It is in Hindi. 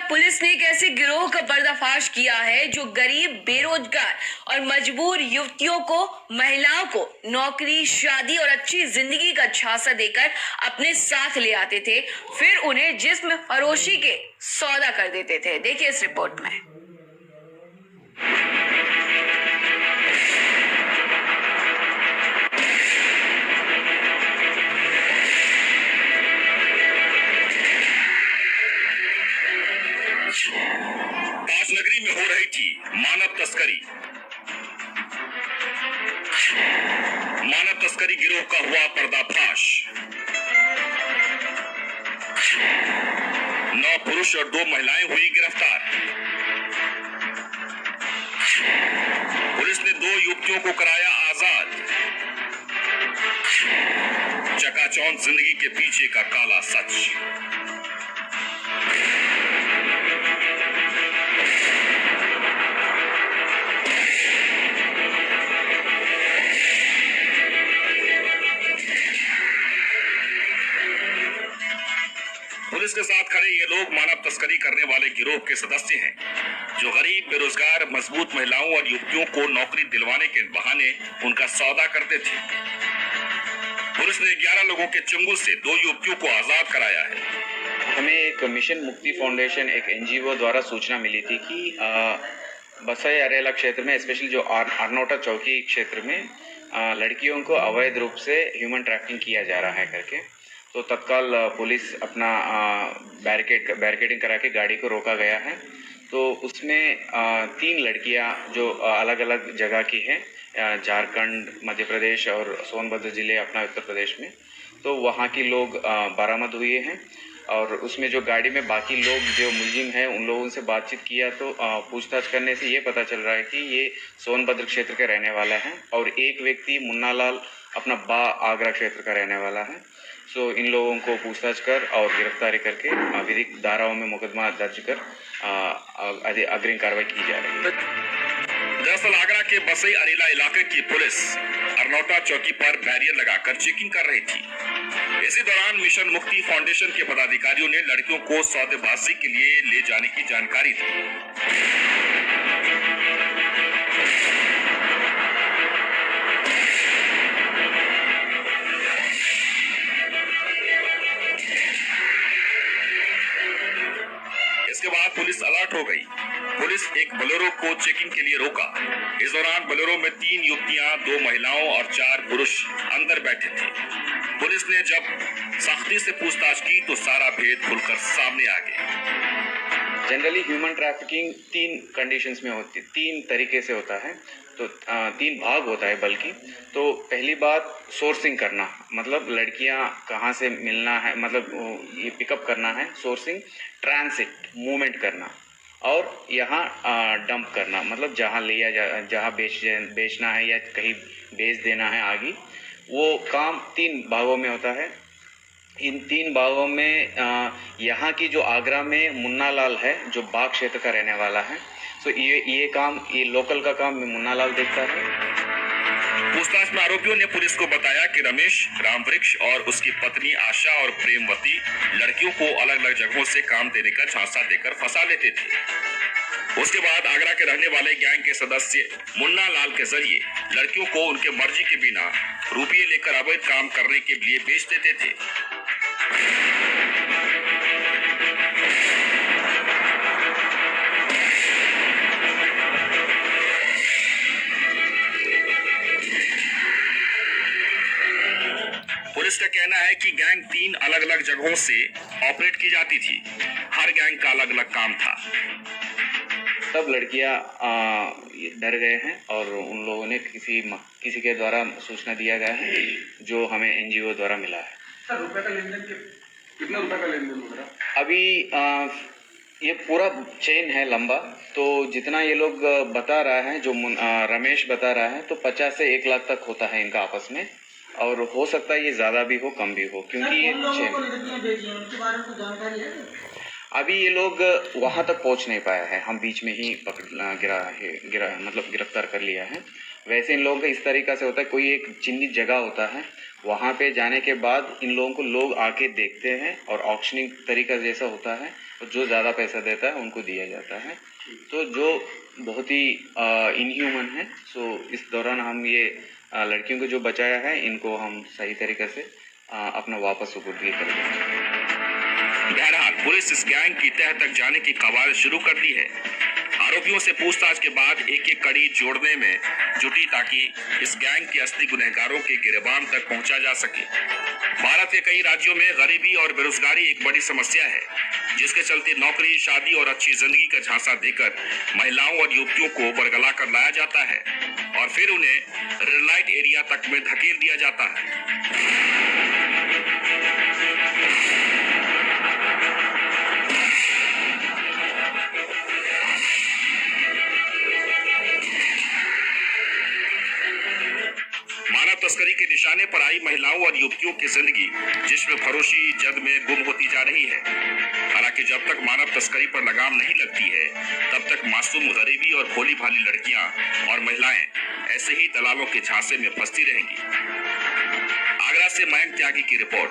पुलिस ने एक ऐसे गिरोह का पर्दाफाश किया है जो गरीब, बेरोजगार और मजबूर युवतियों को, महिलाओं को नौकरी, शादी और अच्छी जिंदगी का झांसा देकर अपने साथ ले आते थे, फिर उन्हें जिस्म फरोशी के सौदा कर देते थे। देखिए इस रिपोर्ट में। नगरी में हो रही थी मानव तस्करी। मानव तस्करी गिरोह का हुआ पर्दाफाश। 9 पुरुष और 2 महिलाएं हुई गिरफ्तार। पुलिस ने 2 युवतियों को कराया आजाद। चकाचौंध जिंदगी के पीछे का काला सच। पुलिस के साथ खड़े ये लोग मानव तस्करी करने वाले गिरोह के सदस्य हैं, जो गरीब, बेरोजगार, मजबूत महिलाओं और युवतियों को नौकरी दिलवाने के बहाने उनका सौदा करते थे। पुलिस ने 11 लोगों के चंगुल से 2 युवतियों को आजाद कराया है। हमें एक मिशन मुक्ति फाउंडेशन, एक एनजीओ द्वारा सूचना मिली थी कि बसई अरेला क्षेत्र में, स्पेशली जो अरनोटा चौकी क्षेत्र में लड़कियों को अवैध रूप से ह्यूमन ट्रैफिकिंग किया जा रहा है करके, तो तत्काल पुलिस अपना बैरिकेडिंग करा के गाड़ी को रोका गया है। तो उसमें 3 लड़कियां जो अलग अलग जगह की हैं, झारखंड, मध्य प्रदेश और सोनभद्र जिले अपना उत्तर प्रदेश में, तो वहाँ की लोग बरामद हुए हैं। और उसमें जो गाड़ी में बाकी लोग जो मुलजिम हैं उन लोगों से बातचीत किया तो पूछताछ करने से ये पता चल रहा है कि ये सोनभद्र क्षेत्र के रहने वाला है और एक व्यक्ति मुन्ना लाल अपना आगरा क्षेत्र का रहने वाला है। सो इन लोगों को पूछताछ कर और गिरफ्तारी करके विधिक धाराओं में मुकदमा दर्ज कर अग्रिम कार्रवाई की जा रही है। दरअसल आगरा के बसई अरेला इलाके की पुलिस अरनोटा चौकी पर बैरियर लगाकर चेकिंग कर रही थी। इसी दौरान मिशन मुक्ति फाउंडेशन के पदाधिकारियों ने लड़कियों को सौदेबाजी के लिए ले जाने की जानकारी दी। इसके बाद पुलिस अलर्ट हो गई। पुलिस एक बोलेरो को चेकिंग के लिए रोका। इस दौरान बोलेरो में 3 युवतियां, 2 महिलाओं और 4 पुरुष अंदर बैठे थे। पुलिस ने जब सख्ती से पूछताछ की तो सारा भेद खुलकर सामने आ गया। जनरली ह्यूमन ट्रैफिकिंग 3 कंडीशंस में होती है, 3 तरीके से होता है। तो 3 भाग होता है बल्कि। तो पहली बात सोर्सिंग करना, मतलब लड़कियां कहाँ से मिलना है, मतलब ये पिकअप करना है, सोर्सिंग। ट्रांसिट, मूवमेंट करना, और यहाँ डंप करना, मतलब जहाँ बेचना है या कहीं बेच देना है आगे, वो काम 3 भागों में होता है। इन 3 भागों में यहाँ की जो आगरा में मुन्ना लाल है, जो बाग क्षेत्र का रहने वाला है, तो ये लोकल का काम मुन्ना लाल देखता है। पूछताछ में आरोपियों ने पुलिस को बताया कि रमेश, रामवृक्ष और उसकी पत्नी आशा और प्रेमवती लड़कियों को अलग अलग जगहों से काम देने का झांसा देकर फंसा लेते थे। उसके बाद आगरा के रहने वाले गैंग के सदस्य मुन्ना लाल के जरिए लड़कियों को उनके मर्जी के बिना रुपये लेकर अवैध काम करने के लिए बेच देते थे। पुलिस का कहना है कि गैंग 3 अलग अलग जगहों से ऑपरेट की जाती थी। हर गैंग का अलग अलग काम था। सब लड़कियां डर गए हैं और उन लोगों ने किसी के द्वारा सूचना दिया गया है, जो हमें एनजीओ द्वारा मिला है। सर, रुपए का लेन देन कितना रुपए का लेन देन हो रहा? अभी ये पूरा चेन है लंबा, तो जितना ये लोग बता रहा है, जो रमेश बता रहा है, तो 50 से 1 लाख तक होता है इनका आपस में, और हो सकता है ये ज्यादा भी हो, कम भी हो, क्योंकि ये अभी ये लोग वहां तक पहुंच नहीं पाया है। हम बीच में ही मतलब गिरफ्तार कर लिया है। वैसे इन लोगों का इस तरीका से होता है, कोई एक चिन्हित जगह होता है, वहां पे जाने के बाद इन लोगों को लोग आके देखते हैं और ऑक्शनिंग तरीका जैसा होता है, और जो ज़्यादा पैसा देता है उनको दिया जाता है। तो जो बहुत ही इनह्यूमन है। सो इस दौरान हम ये लड़कियों को जो बचाया है इनको हम सही तरीके से अपना वापस सुपुर्द करेंगे। बहरहाल पुलिस इस गैंग की तह तक जाने की कवायद शुरू कर दी है। आरोपियों से पूछताछ के बाद एक एक कड़ी जोड़ने में जुटी ताकि इस गैंग के असली गुनहगारों के गिरबान तक पहुंचा जा सके। भारत के कई राज्यों में गरीबी और बेरोजगारी एक बड़ी समस्या है, जिसके चलते नौकरी, शादी और अच्छी जिंदगी का झांसा देकर महिलाओं और युवतियों को बरगला कर लाया जाता है और फिर उन्हें रेड लाइट एरिया तक में धकेल दिया जाता है। मानव तस्करी के निशाने पर आई महिलाओं और युवतियों की जिंदगी जिस्म फरोशी जद में गुम होती जा रही है। हालांकि जब तक मानव तस्करी पर लगाम नहीं लगती है, तब तक मासूम, गरीबी और भोली भाली लड़कियां और महिलाएं ऐसे ही दलालों के झांसे में फंसती रहेंगी। आगरा से मयंक त्यागी की रिपोर्ट।